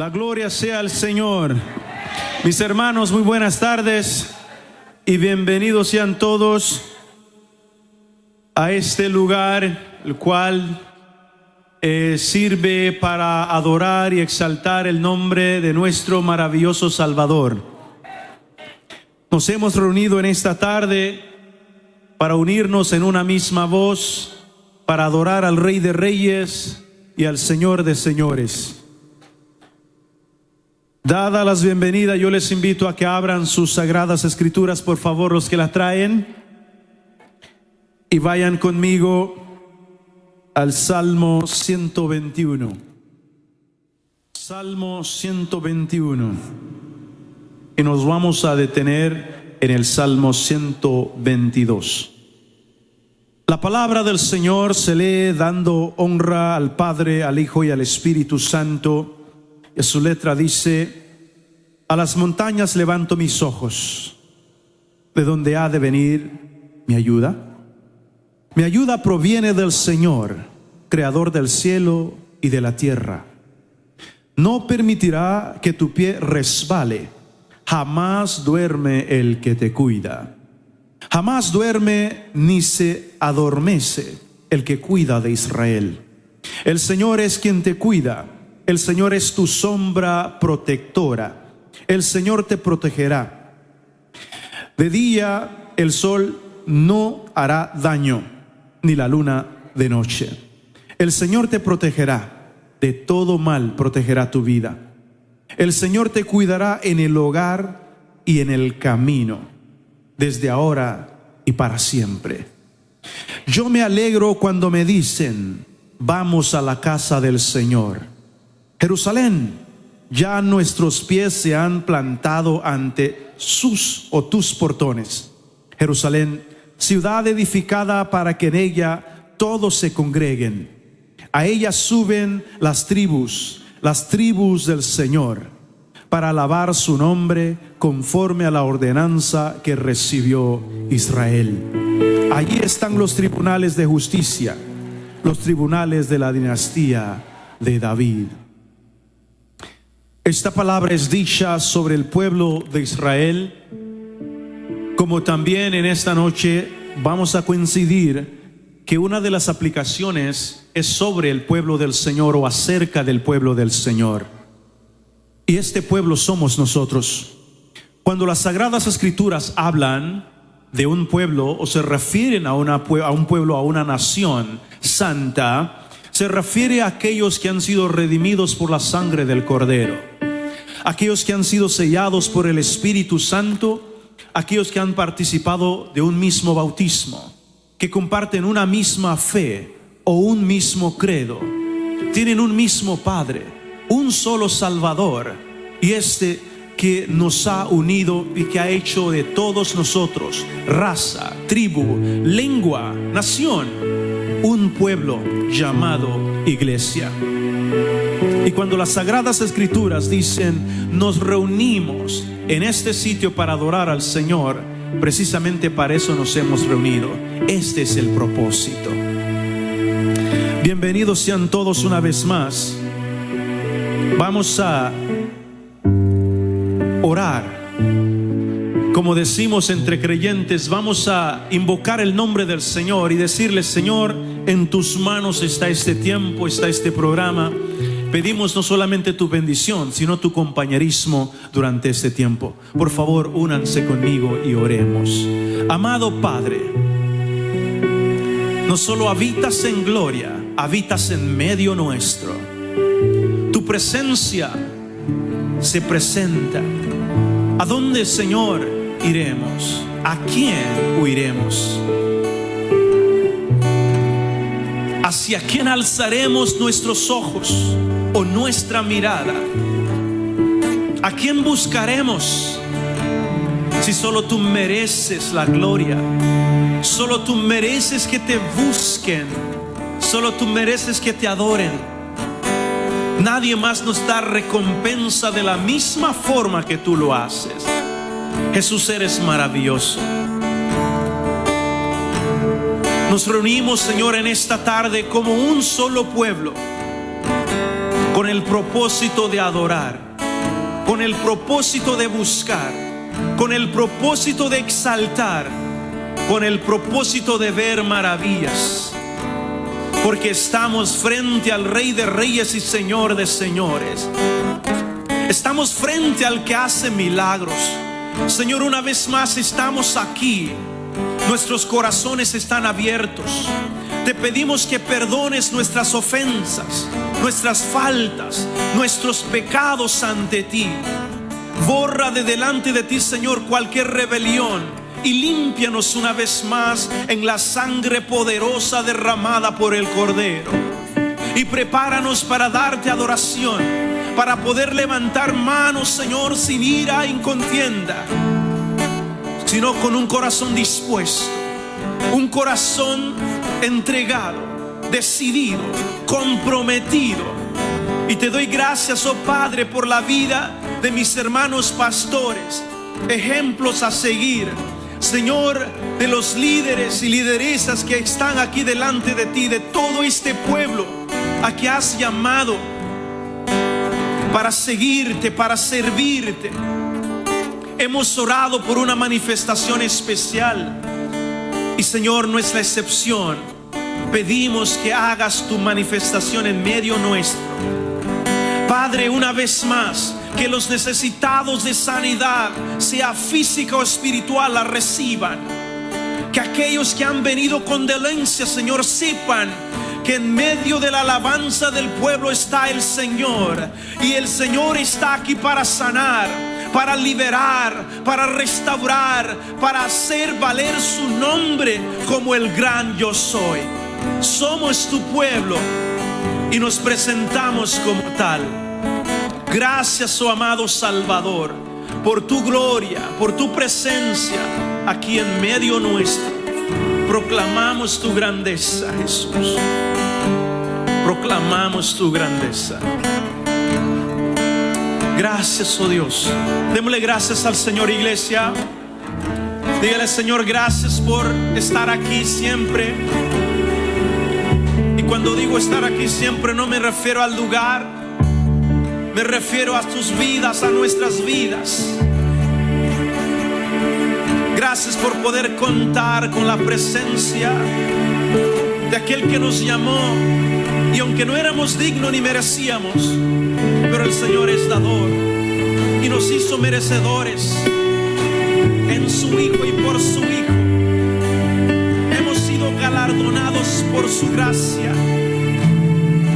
La gloria sea al Señor. Mis hermanos, muy buenas tardes y bienvenidos sean todos a este lugar, el cual sirve para adorar y exaltar el nombre de nuestro maravilloso Salvador. Nos hemos reunido en esta tarde para unirnos en una misma voz, para adorar al Rey de Reyes y al Señor de Señores. Dadas las bienvenidas, yo les invito a que abran sus sagradas escrituras, por favor, los que las traen, y vayan conmigo al Salmo 121. Salmo 121. Y nos vamos a detener en el Salmo 122. La palabra del Señor se lee dando honra al Padre, al Hijo y al Espíritu Santo. Y su letra dice: a las montañas levanto mis ojos, ¿de dónde ha de venir mi ayuda? Mi ayuda proviene del Señor, creador del cielo y de la tierra. No permitirá que tu pie resbale, jamás duerme el que te cuida. Jamás duerme ni se adormece el que cuida de Israel. El Señor es quien te cuida, el Señor es tu sombra protectora. El Señor te protegerá. De día el sol no hará daño, ni la luna de noche. El Señor te protegerá, de todo mal protegerá tu vida. El Señor te cuidará en el hogar y en el camino, desde ahora y para siempre. Yo me alegro cuando me dicen: vamos a la casa del Señor. Jerusalén, ya nuestros pies se han plantado ante sus o tus portones. Jerusalén, ciudad edificada para que en ella todos se congreguen. A ella suben las tribus del Señor, para alabar su nombre conforme a la ordenanza que recibió Israel. Allí están los tribunales de justicia, los tribunales de la dinastía de David. Esta palabra es dicha sobre el pueblo de Israel, como también en esta noche vamos a coincidir que una de las aplicaciones es sobre el pueblo del Señor o acerca del pueblo del Señor. Y este pueblo somos nosotros. Cuando las Sagradas Escrituras hablan de un pueblo o se refieren a un pueblo, a una nación santa, se refiere a aquellos que han sido redimidos por la sangre del Cordero, aquellos que han sido sellados por el Espíritu Santo, aquellos que han participado de un mismo bautismo, que comparten una misma fe o un mismo credo, tienen un mismo Padre, un solo Salvador, y este que nos ha unido y que ha hecho de todos nosotros raza, tribu, lengua, nación, un pueblo llamado iglesia. Y cuando las Sagradas Escrituras dicen: nos reunimos en este sitio para adorar al Señor, precisamente para eso nos hemos reunido. Este es el propósito. Bienvenidos sean todos una vez más. Vamos a orar. Como decimos entre creyentes, vamos a invocar el nombre del Señor y decirle: Señor, en tus manos está este tiempo, está este programa. Pedimos no solamente tu bendición, sino tu compañerismo durante este tiempo. Por favor, únanse conmigo y oremos. Amado Padre, no solo habitas en gloria, habitas en medio nuestro. Tu presencia se presenta. ¿A dónde, Señor, iremos? ¿A quién huiremos? ¿Hacia quién alzaremos nuestros ojos o nuestra mirada? ¿A quién buscaremos? Si solo tú mereces la gloria, solo tú mereces que te busquen, solo tú mereces que te adoren. Nadie más nos da recompensa de la misma forma que tú lo haces. Jesús, eres maravilloso. Nos reunimos, Señor, en esta tarde como un solo pueblo, con el propósito de adorar, con el propósito de buscar, con el propósito de exaltar, con el propósito de ver maravillas. Porque estamos frente al Rey de Reyes y Señor de Señores. Estamos frente al que hace milagros. Señor, una vez más estamos aquí. Nuestros corazones están abiertos. Te pedimos que perdones nuestras ofensas, nuestras faltas, nuestros pecados ante ti. Borra de delante de ti, Señor, cualquier rebelión y límpianos una vez más en la sangre poderosa derramada por el Cordero. Y prepáranos para darte adoración, para poder levantar manos, Señor, sin ira y contienda, sino con un corazón dispuesto, un corazón entregado, decidido, comprometido. Y te doy gracias, oh Padre, por la vida de mis hermanos pastores, ejemplos a seguir, Señor, de los líderes y lideresas que están aquí delante de ti, de todo este pueblo a que has llamado para seguirte, para servirte. Hemos orado por una manifestación especial y, Señor, no es la excepción. Pedimos que hagas tu manifestación en medio nuestro. Padre, una vez más, que los necesitados de sanidad, sea física o espiritual, la reciban. Que aquellos que han venido con dolencia, Señor, sepan que en medio de la alabanza del pueblo está el Señor. Y el Señor está aquí para sanar, para liberar, para restaurar, para hacer valer su nombre como el gran yo soy. Somos tu pueblo y nos presentamos como tal. Gracias, oh amado Salvador, por tu gloria, por tu presencia aquí en medio nuestro. Proclamamos tu grandeza, Jesús. Proclamamos tu grandeza. Gracias, oh Dios. Démosle gracias al Señor, iglesia. Dígale, Señor, gracias por estar aquí siempre. Y cuando digo estar aquí siempre, no me refiero al lugar, me refiero a tus vidas, a nuestras vidas. Gracias por poder contar con la presencia de aquel que nos llamó. Y aunque no éramos dignos ni merecíamos, pero el Señor es dador y nos hizo merecedores en su Hijo y por su Hijo. Hemos sido galardonados por su gracia,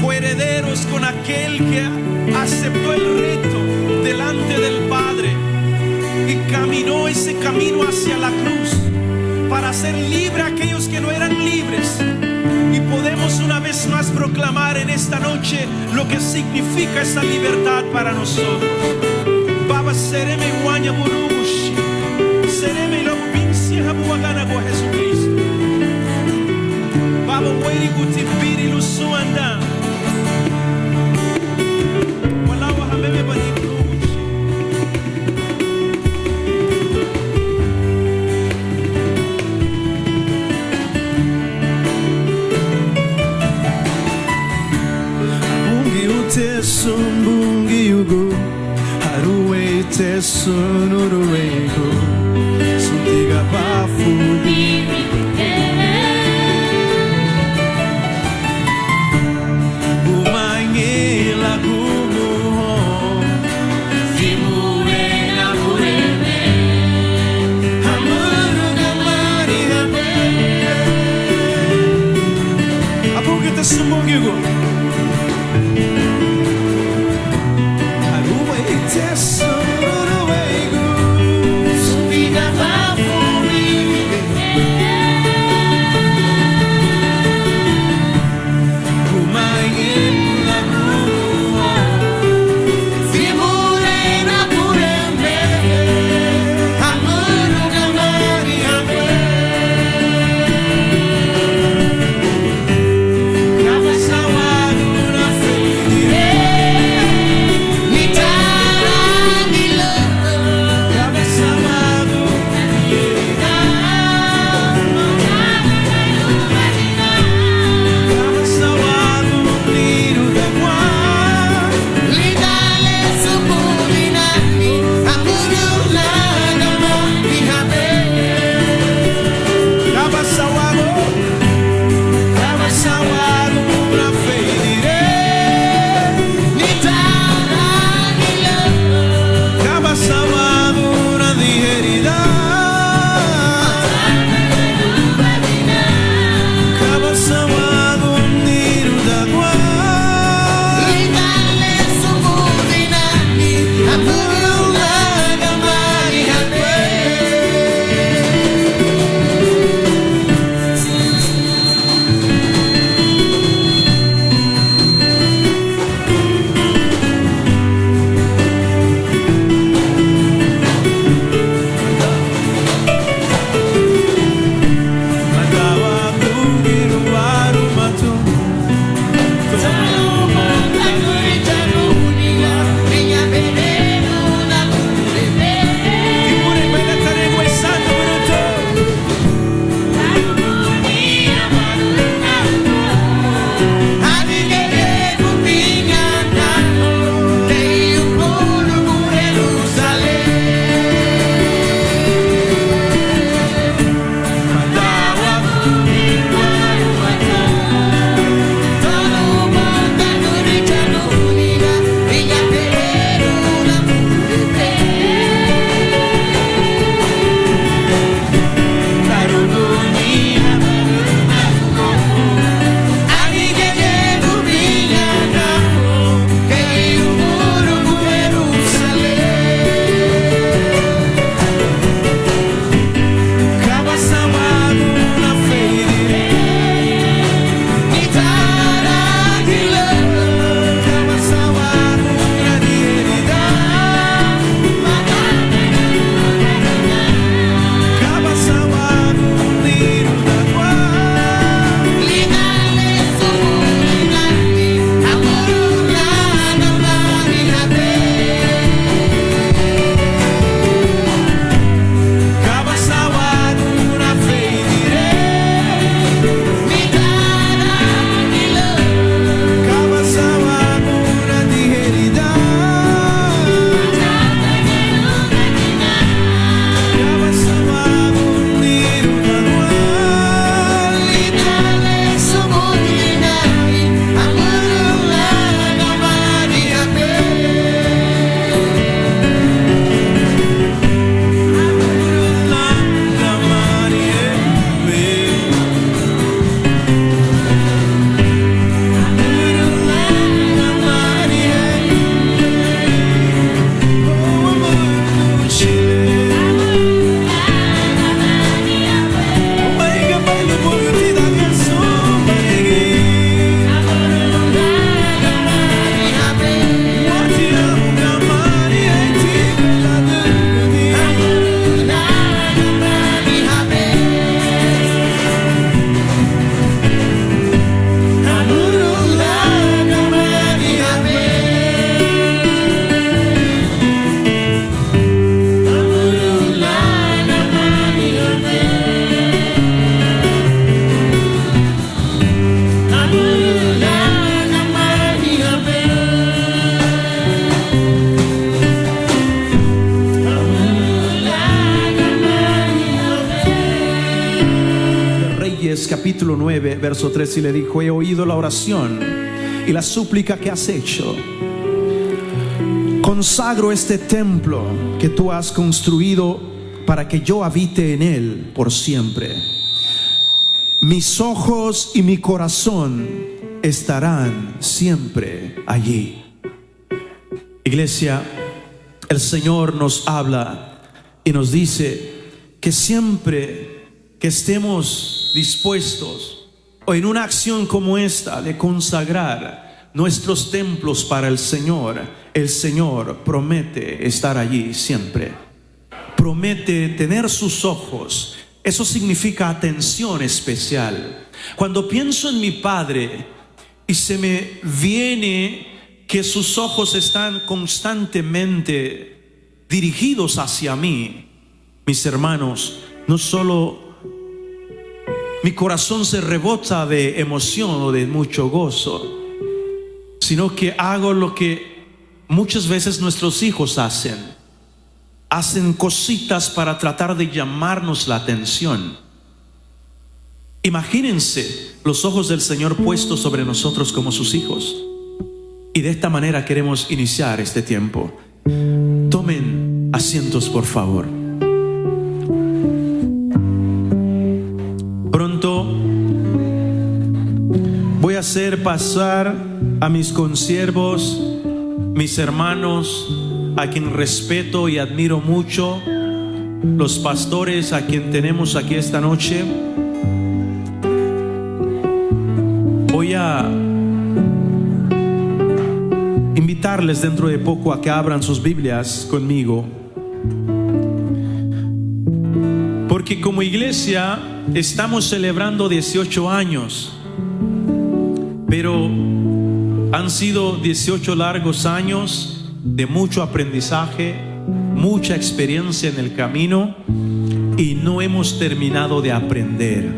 coherederos con aquel que aceptó el reto delante del Padre y caminó ese camino hacia la cruz para hacer libre a aquellos que no eran libres. Y podemos una vez más proclamar en esta noche lo que significa esa libertad para nosotros. Baba sereme guaña burushi, sereme lo pincia habuagana con Jesucristo. Baba weri gutipiri lusuanda. Walawa hameme bani burushi. Sumbungi yugo haruwe te sonoruego suntiga bafu bumange la gumu simule la bureme amuru gamari hape apuge te sumbungi yugo Sawa Reyes capítulo 9 verso 3 y le dijo: he oído la oración y la súplica que has hecho. Consagro este templo que tú has construido para que yo habite en él por siempre. Mis ojos y mi corazón estarán siempre allí. Iglesia, el Señor nos habla y nos dice que siempre que estemos dispuestos o en una acción como esta de consagrar nuestros templos para el Señor promete estar allí siempre. Promete tener sus ojos. Eso significa atención especial. Cuando pienso en mi Padre y se me viene que sus ojos están constantemente dirigidos hacia mí, mis hermanos, no solo mi corazón se rebota de emoción o de mucho gozo, sino que hago lo que muchas veces nuestros hijos hacen. Hacen cositas para tratar de llamarnos la atención. Imagínense los ojos del Señor puestos sobre nosotros como sus hijos. Y de esta manera queremos iniciar este tiempo. Tomen asientos, por favor. Pronto voy a hacer pasar a mis consiervos, mis hermanos, a quien respeto y admiro mucho, los pastores a quien tenemos aquí esta noche. Voy a invitarles dentro de poco a que abran sus Biblias conmigo, porque como iglesia estamos celebrando 18 años, pero han sido 18 largos años de mucho aprendizaje, mucha experiencia en el camino, y no hemos terminado de aprender.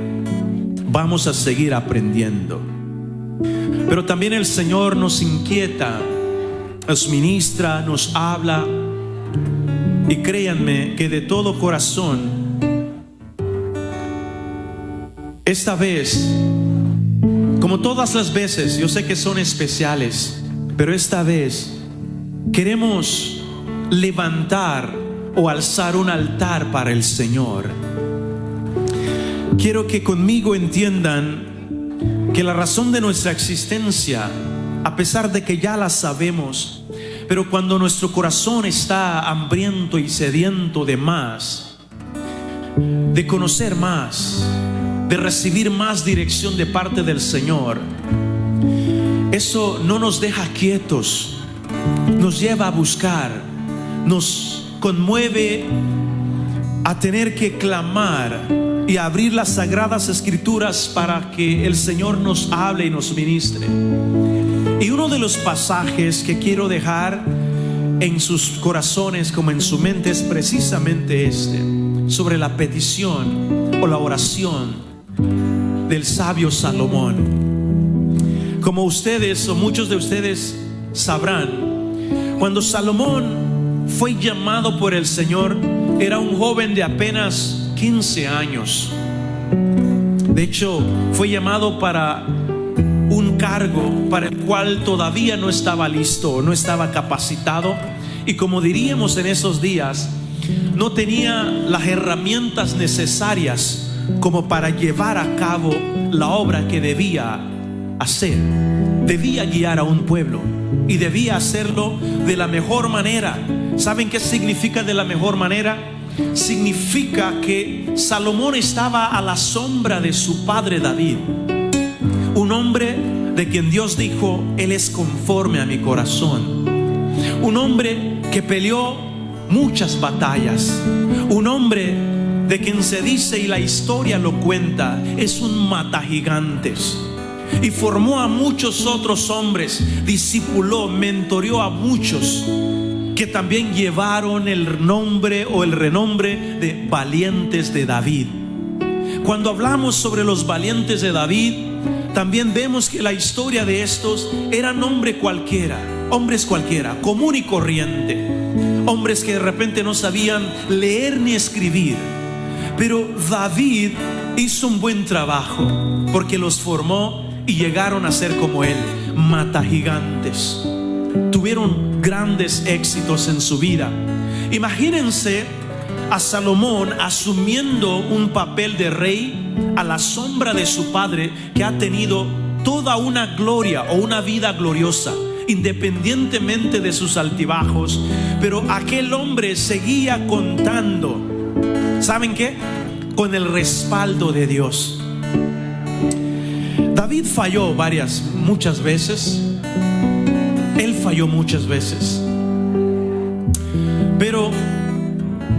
Vamos a seguir aprendiendo. Pero también el Señor nos inquieta, nos ministra, nos habla, y créanme que de todo corazón, esta vez, como todas las veces, yo sé que son especiales, pero esta vez queremos levantar o alzar un altar para el Señor. Quiero que conmigo entiendan que la razón de nuestra existencia, a pesar de que ya la sabemos, pero cuando nuestro corazón está hambriento y sediento de más, de conocer más, de recibir más dirección de parte del Señor, eso no nos deja quietos. Nos lleva a buscar, nos conmueve a tener que clamar y abrir las sagradas escrituras para que el Señor nos hable y nos ministre. Y uno de los pasajes que quiero dejar en sus corazones como en su mente es precisamente este, sobre la petición o la oración del sabio Salomón. Como ustedes o muchos de ustedes sabrán, cuando Salomón fue llamado por el Señor, era un joven de apenas 15 años. De hecho, fue llamado para un cargo para el cual todavía no estaba listo, no estaba capacitado, y como diríamos en esos días, no tenía las herramientas necesarias como para llevar a cabo la obra que debía hacer. Debía guiar a un pueblo y debía hacerlo de la mejor manera. ¿Saben qué significa de la mejor manera? Significa que Salomón estaba a la sombra de su padre David, un hombre de quien Dios dijo: él es conforme a mi corazón. Un hombre que peleó muchas batallas, un hombre de quien se dice, y la historia lo cuenta, es un matagigantes. Y formó a muchos otros hombres, discipuló, mentoreó a muchos que también llevaron el nombre o el renombre de valientes de David. Cuando hablamos sobre los valientes de David, también vemos que la historia de estos eran hombres cualquiera, común y corriente, hombres que de repente no sabían leer ni escribir, Pero David hizo un buen trabajo porque los formó y llegaron a ser como él, matagigantes. Tuvieron grandes éxitos en su vida. Imagínense a Salomón asumiendo un papel de rey a la sombra de su padre, que ha tenido toda una gloria o una vida gloriosa, independientemente de sus altibajos. Pero aquel hombre seguía contando, ¿saben qué? Con el respaldo de Dios. David falló muchas veces. Él falló muchas veces. Pero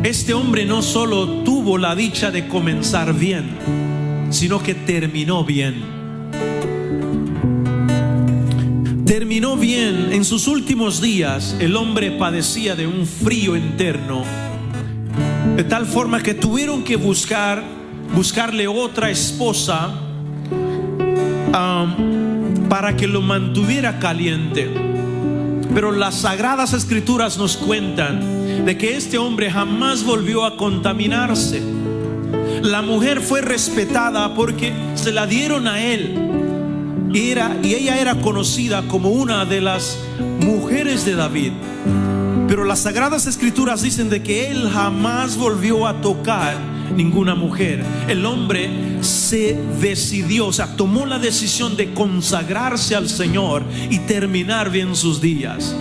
este hombre no solo tuvo la dicha de comenzar bien, sino que terminó bien. Terminó bien. En sus últimos días, el hombre padecía de un frío interno, de tal forma que tuvieron que buscarle otra esposa para que lo mantuviera caliente. Pero las Sagradas Escrituras nos cuentan de que este hombre jamás volvió a contaminarse. La mujer fue respetada porque se la dieron a él, y ella era conocida como una de las mujeres de David. Pero las Sagradas Escrituras dicen de que él jamás volvió a tocar ninguna mujer. El hombre se decidió, tomó la decisión de consagrarse al Señor y terminar bien sus días.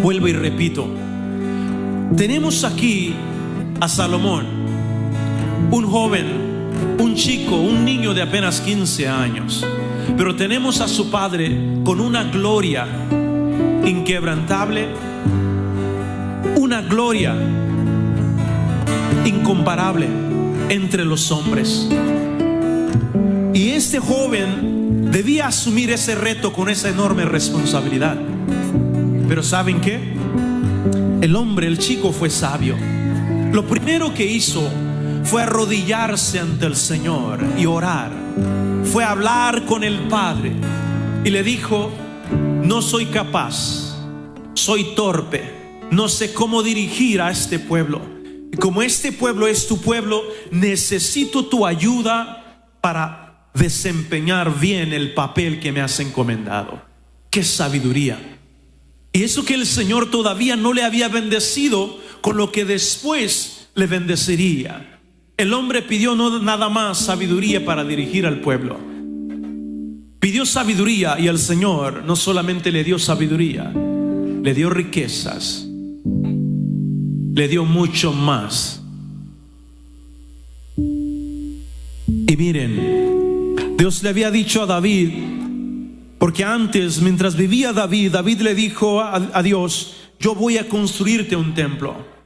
Vuelvo y repito, tenemos aquí a Salomón, un joven, un chico, un niño de apenas 15 años. Pero tenemos a su padre con una gloria inquebrantable, una gloria incomparable entre los hombres. Y este joven debía asumir ese reto con esa enorme responsabilidad. Pero ¿saben qué? El chico fue sabio. Lo primero que hizo fue arrodillarse ante el Señor y orar. Fue a hablar con el Padre y le dijo: no soy capaz, soy torpe, no sé cómo dirigir a este pueblo. Y como este pueblo es tu pueblo, necesito tu ayuda para desempeñar bien el papel que me has encomendado. ¡Qué sabiduría! Y eso que el Señor todavía no le había bendecido con lo que después le bendeciría. El hombre pidió no nada más sabiduría para dirigir al pueblo. Pidió sabiduría, y el Señor no solamente le dio sabiduría, le dio riquezas, le dio mucho más. Y miren, Dios le había dicho a David, porque antes, mientras vivía David le dijo a Dios: yo voy a construirte un templo.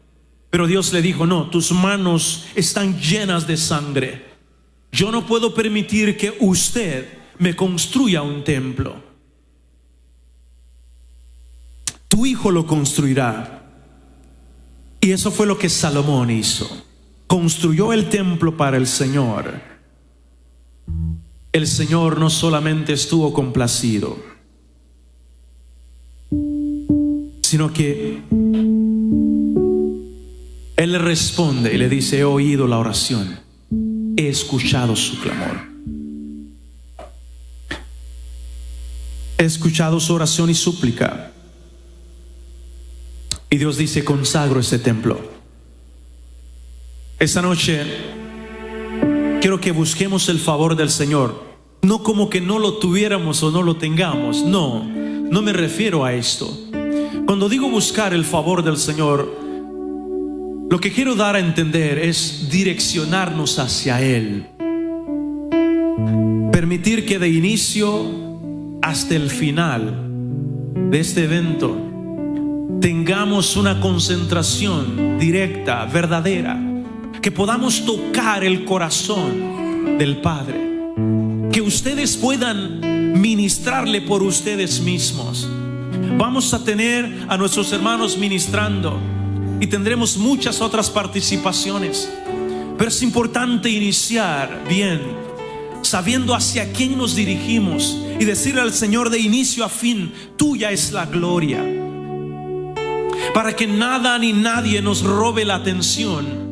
Pero Dios le dijo: no, tus manos están llenas de sangre. Yo no puedo permitir que usted me construya un templo. Tu hijo lo construirá. Y eso fue lo que Salomón hizo. Construyó el templo para el Señor. El Señor no solamente estuvo complacido, sino que Él le responde y le dice: he oído la oración, he escuchado su clamor, he escuchado su oración y súplica. Y Dios dice: consagro este templo. Esta noche quiero que busquemos el favor del Señor, no como que no lo tuviéramos o no lo tengamos. No me refiero a esto. Cuando digo buscar el favor del Señor, lo que quiero dar a entender es direccionarnos hacia Él. Permitir que de inicio hasta el final de este evento tengamos una concentración directa, verdadera, que podamos tocar el corazón del Padre, que ustedes puedan ministrarle por ustedes mismos. Vamos a tener a nuestros hermanos ministrando y tendremos muchas otras participaciones, pero es importante iniciar bien, sabiendo hacia quién nos dirigimos, y decirle al Señor de inicio a fin: tuya es la gloria, para que nada ni nadie nos robe la atención.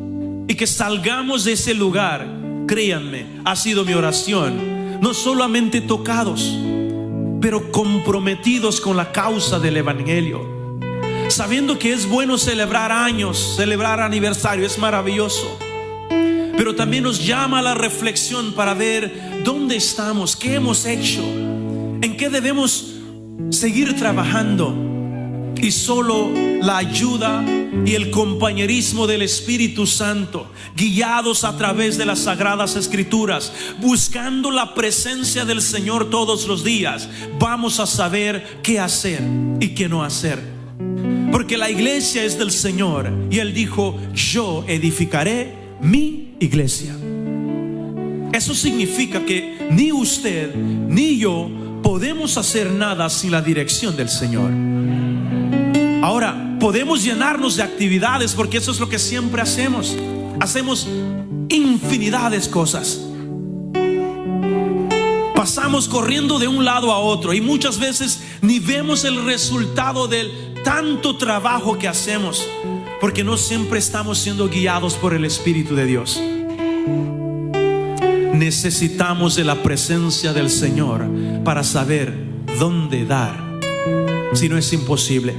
y que salgamos de ese lugar. Créanme, ha sido mi oración, no solamente tocados, pero comprometidos con la causa del evangelio, sabiendo que es bueno celebrar años, celebrar aniversario, es maravilloso, pero también nos llama a la reflexión para ver dónde estamos, qué hemos hecho, en qué debemos seguir trabajando. Y solo la ayuda y el compañerismo del Espíritu Santo, guiados a través de las Sagradas Escrituras, buscando la presencia del Señor todos los días, vamos a saber qué hacer y qué no hacer. Porque la iglesia es del Señor, y Él dijo: yo edificaré mi iglesia. Eso significa que ni usted ni yo podemos hacer nada sin la dirección del Señor. Ahora, podemos llenarnos de actividades, porque eso es lo que siempre hacemos. Hacemos infinidad de cosas. Pasamos corriendo de un lado a otro y muchas veces ni vemos el resultado del tanto trabajo que hacemos, porque no siempre estamos siendo guiados por el Espíritu de Dios. Necesitamos de la presencia del Señor para saber dónde dar, si no es imposible.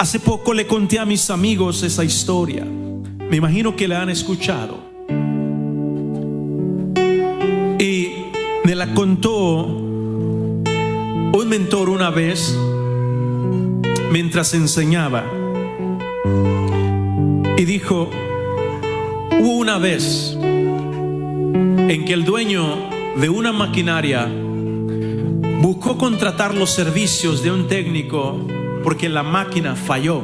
Hace poco le conté a mis amigos esa historia. Me imagino que la han escuchado. Y me la contó un mentor una vez mientras enseñaba. Y dijo: hubo una vez en que el dueño de una maquinaria buscó contratar los servicios de un técnico porque la máquina falló,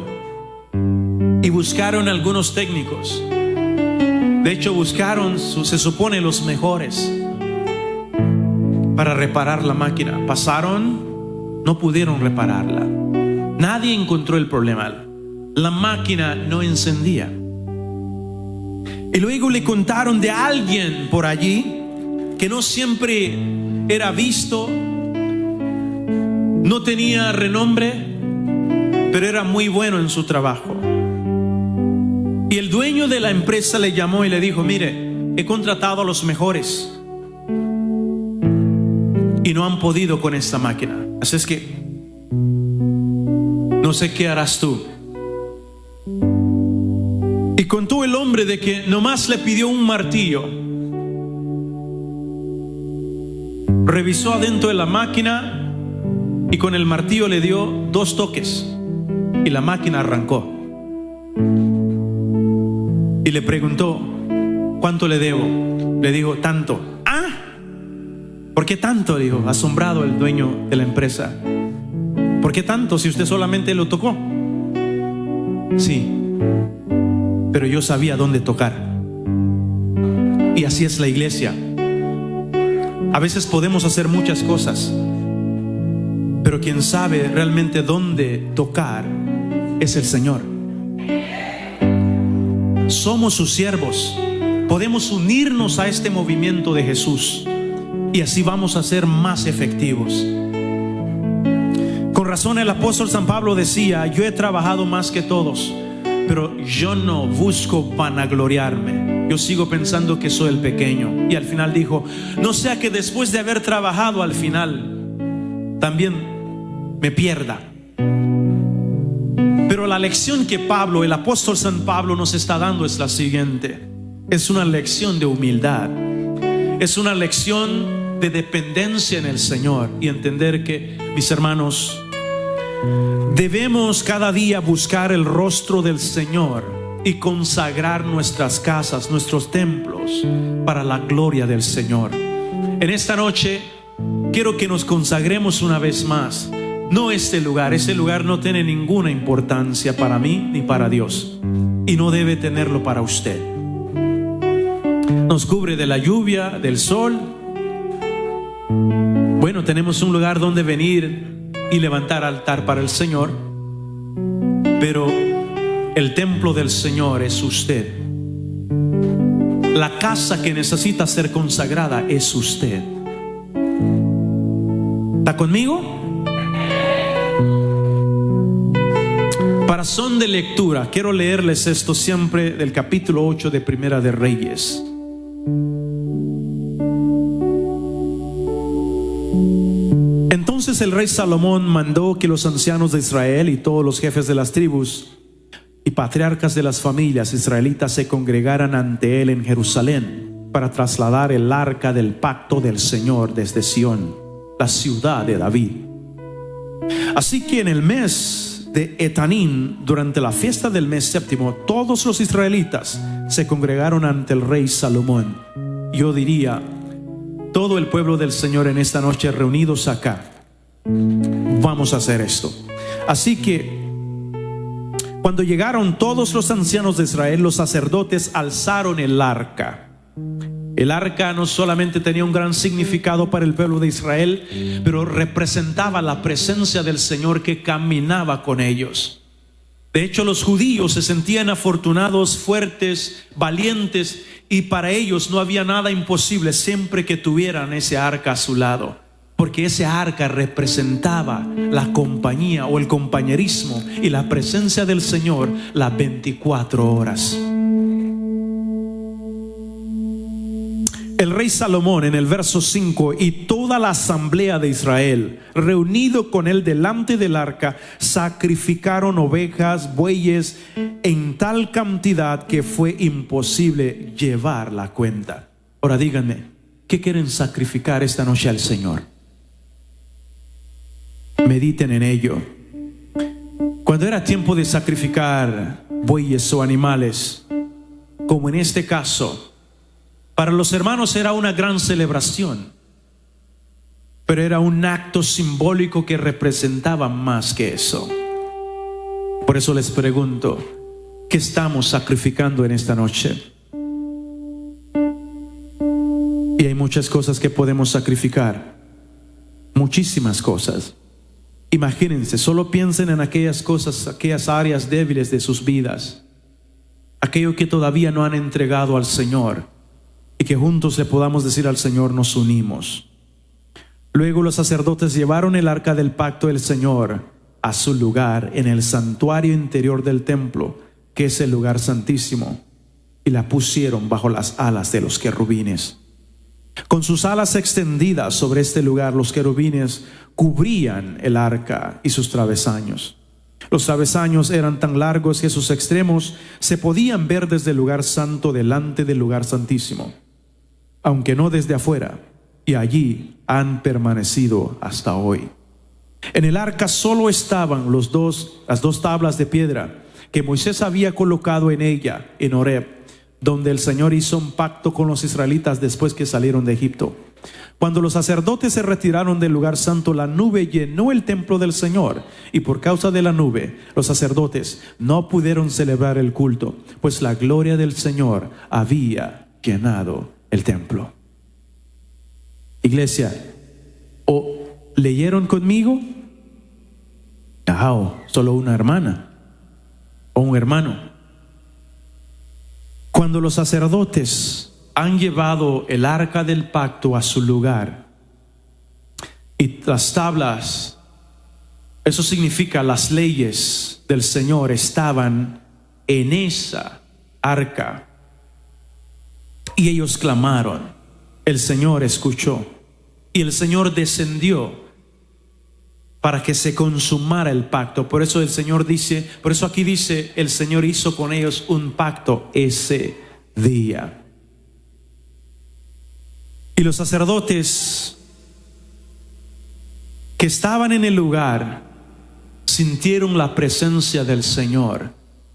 y buscaron algunos técnicos. De hecho, buscaron, se supone, los mejores para reparar la máquina. Pasaron, no pudieron repararla. Nadie encontró el problema. La máquina no encendía. Y luego le contaron de alguien por allí que no siempre era visto, no tenía renombre, pero era muy bueno en su trabajo. Y el dueño de la empresa le llamó y le dijo: mire, he contratado a los mejores y no han podido con esta máquina. Así es que no sé qué harás tú. Y contó el hombre de que nomás le pidió un martillo. Revisó adentro de la máquina y con el martillo le dio 2 toques y la máquina arrancó. Y le preguntó: ¿cuánto le debo? Le dijo: tanto. ¿Ah? ¿Por qué tanto? Dijo, asombrado el dueño de la empresa. ¿Por qué tanto si usted solamente lo tocó? Sí, pero yo sabía dónde tocar. Y así es la iglesia. A veces podemos hacer muchas cosas, pero quien sabe realmente dónde tocar es el Señor. Somos sus siervos. Podemos unirnos a este movimiento de Jesús y así vamos a ser más efectivos. Con razón el apóstol San Pablo decía: yo he trabajado más que todos, pero yo no busco vanagloriarme. Yo sigo pensando que soy el pequeño. Y al final dijo: no sea que después de haber trabajado al final también me pierda. Pero la lección que Pablo, el apóstol San Pablo, nos está dando es la siguiente. Es una lección de humildad. Es una lección de dependencia en el Señor. Y entender que, mis hermanos, debemos cada día buscar el rostro del Señor y consagrar nuestras casas, nuestros templos, para la gloria del Señor. En esta noche quiero que nos consagremos una vez más. No ese lugar no tiene ninguna importancia para mí ni para Dios, y no debe tenerlo para usted. Nos cubre de la lluvia, del sol. Bueno, tenemos un lugar donde venir y levantar altar para el Señor, pero el templo del Señor es usted. La casa que necesita ser consagrada es usted. ¿Está conmigo? Para son de lectura, quiero leerles esto siempre del capítulo 8 de Primera de Reyes. Entonces el rey Salomón mandó que los ancianos de Israel y todos los jefes de las tribus y patriarcas de las familias israelitas se congregaran ante él en Jerusalén para trasladar el arca del pacto del Señor desde Sión, la ciudad de David. Así que en el mes de Etanín, durante la fiesta del mes séptimo, todos los israelitas se congregaron ante el rey Salomón. Yo diría, todo el pueblo del Señor en esta noche reunidos acá, vamos a hacer esto. Así que cuando llegaron todos los ancianos de Israel, los sacerdotes alzaron el arca. El arca no solamente tenía un gran significado para el pueblo de Israel, pero representaba la presencia del Señor que caminaba con ellos. De hecho, los judíos se sentían afortunados, fuertes, valientes, y para ellos no había nada imposible siempre que tuvieran ese arca a su lado, porque ese arca representaba la compañía o el compañerismo y la presencia del Señor las 24 horas. El rey Salomón, en el verso 5, y toda la asamblea de Israel, reunido con él delante del arca, sacrificaron ovejas, bueyes, en tal cantidad que fue imposible llevar la cuenta. Ahora díganme, ¿qué quieren sacrificar esta noche al Señor? Mediten en ello. Cuando era tiempo de sacrificar bueyes o animales, como en este caso, para los hermanos era una gran celebración, pero era un acto simbólico que representaba más que eso. Por eso les pregunto, ¿qué estamos sacrificando en esta noche? Y hay muchas cosas que podemos sacrificar, muchísimas cosas. Imagínense, solo piensen en aquellas cosas, aquellas áreas débiles de sus vidas, aquello que todavía no han entregado al Señor, y que juntos le podamos decir al Señor, nos unimos. Luego los sacerdotes llevaron el arca del pacto del Señor a su lugar en el santuario interior del templo, que es el lugar santísimo, y la pusieron bajo las alas de los querubines. Con sus alas extendidas sobre este lugar, los querubines cubrían el arca y sus travesaños. Los travesaños eran tan largos que sus extremos se podían ver desde el lugar santo delante del lugar santísimo, aunque no desde afuera, y allí han permanecido hasta hoy. En el arca solo estaban las dos tablas de piedra que Moisés había colocado en ella, en Horeb, donde el Señor hizo un pacto con los israelitas después que salieron de Egipto. Cuando los sacerdotes se retiraron del lugar santo, la nube llenó el templo del Señor, y por causa de la nube, los sacerdotes no pudieron celebrar el culto, pues la gloria del Señor había llenado el templo. Iglesia, ¿o leyeron conmigo? No, solo una hermana o un hermano. Cuando los sacerdotes han llevado el arca del pacto a su lugar y las tablas, eso significa las leyes del Señor, estaban en esa arca, y ellos clamaron, el Señor escuchó y el Señor descendió para que se consumara el pacto. Por eso el Señor dice, por eso aquí dice, el Señor hizo con ellos un pacto ese día. Y los sacerdotes que estaban en el lugar sintieron la presencia del Señor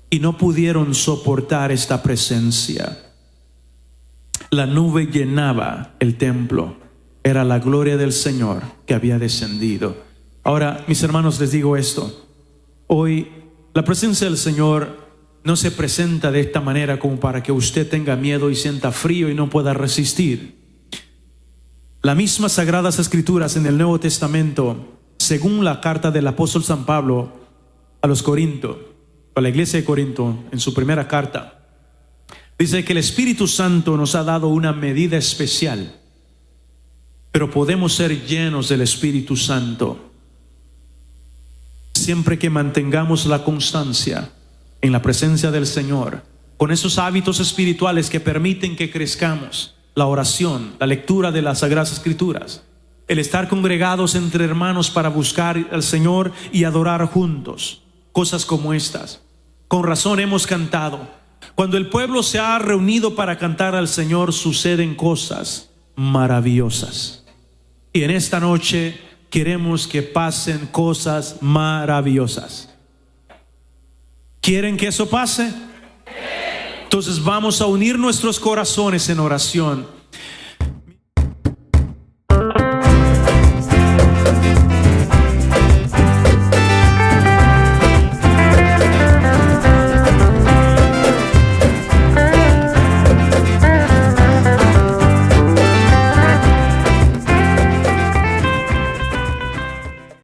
y no pudieron soportar esta presencia. La nube llenaba el templo, era la gloria del Señor que había descendido. Ahora, mis hermanos, les digo esto: hoy la presencia del Señor no se presenta de esta manera como para que usted tenga miedo y sienta frío y no pueda resistir. Las mismas Sagradas Escrituras en el Nuevo Testamento, según la carta del apóstol San Pablo a los Corintios, a la iglesia de Corinto, en su primera carta, dice que el Espíritu Santo nos ha dado una medida especial, pero podemos ser llenos del Espíritu Santo siempre que mantengamos la constancia en la presencia del Señor, con esos hábitos espirituales que permiten que crezcamos, la oración, la lectura de las Sagradas Escrituras, el estar congregados entre hermanos para buscar al Señor y adorar juntos, cosas como estas. Con razón hemos cantado. Cuando el pueblo se ha reunido para cantar al Señor, suceden cosas maravillosas. Y en esta noche queremos que pasen cosas maravillosas. ¿Quieren que eso pase? Entonces vamos a unir nuestros corazones en oración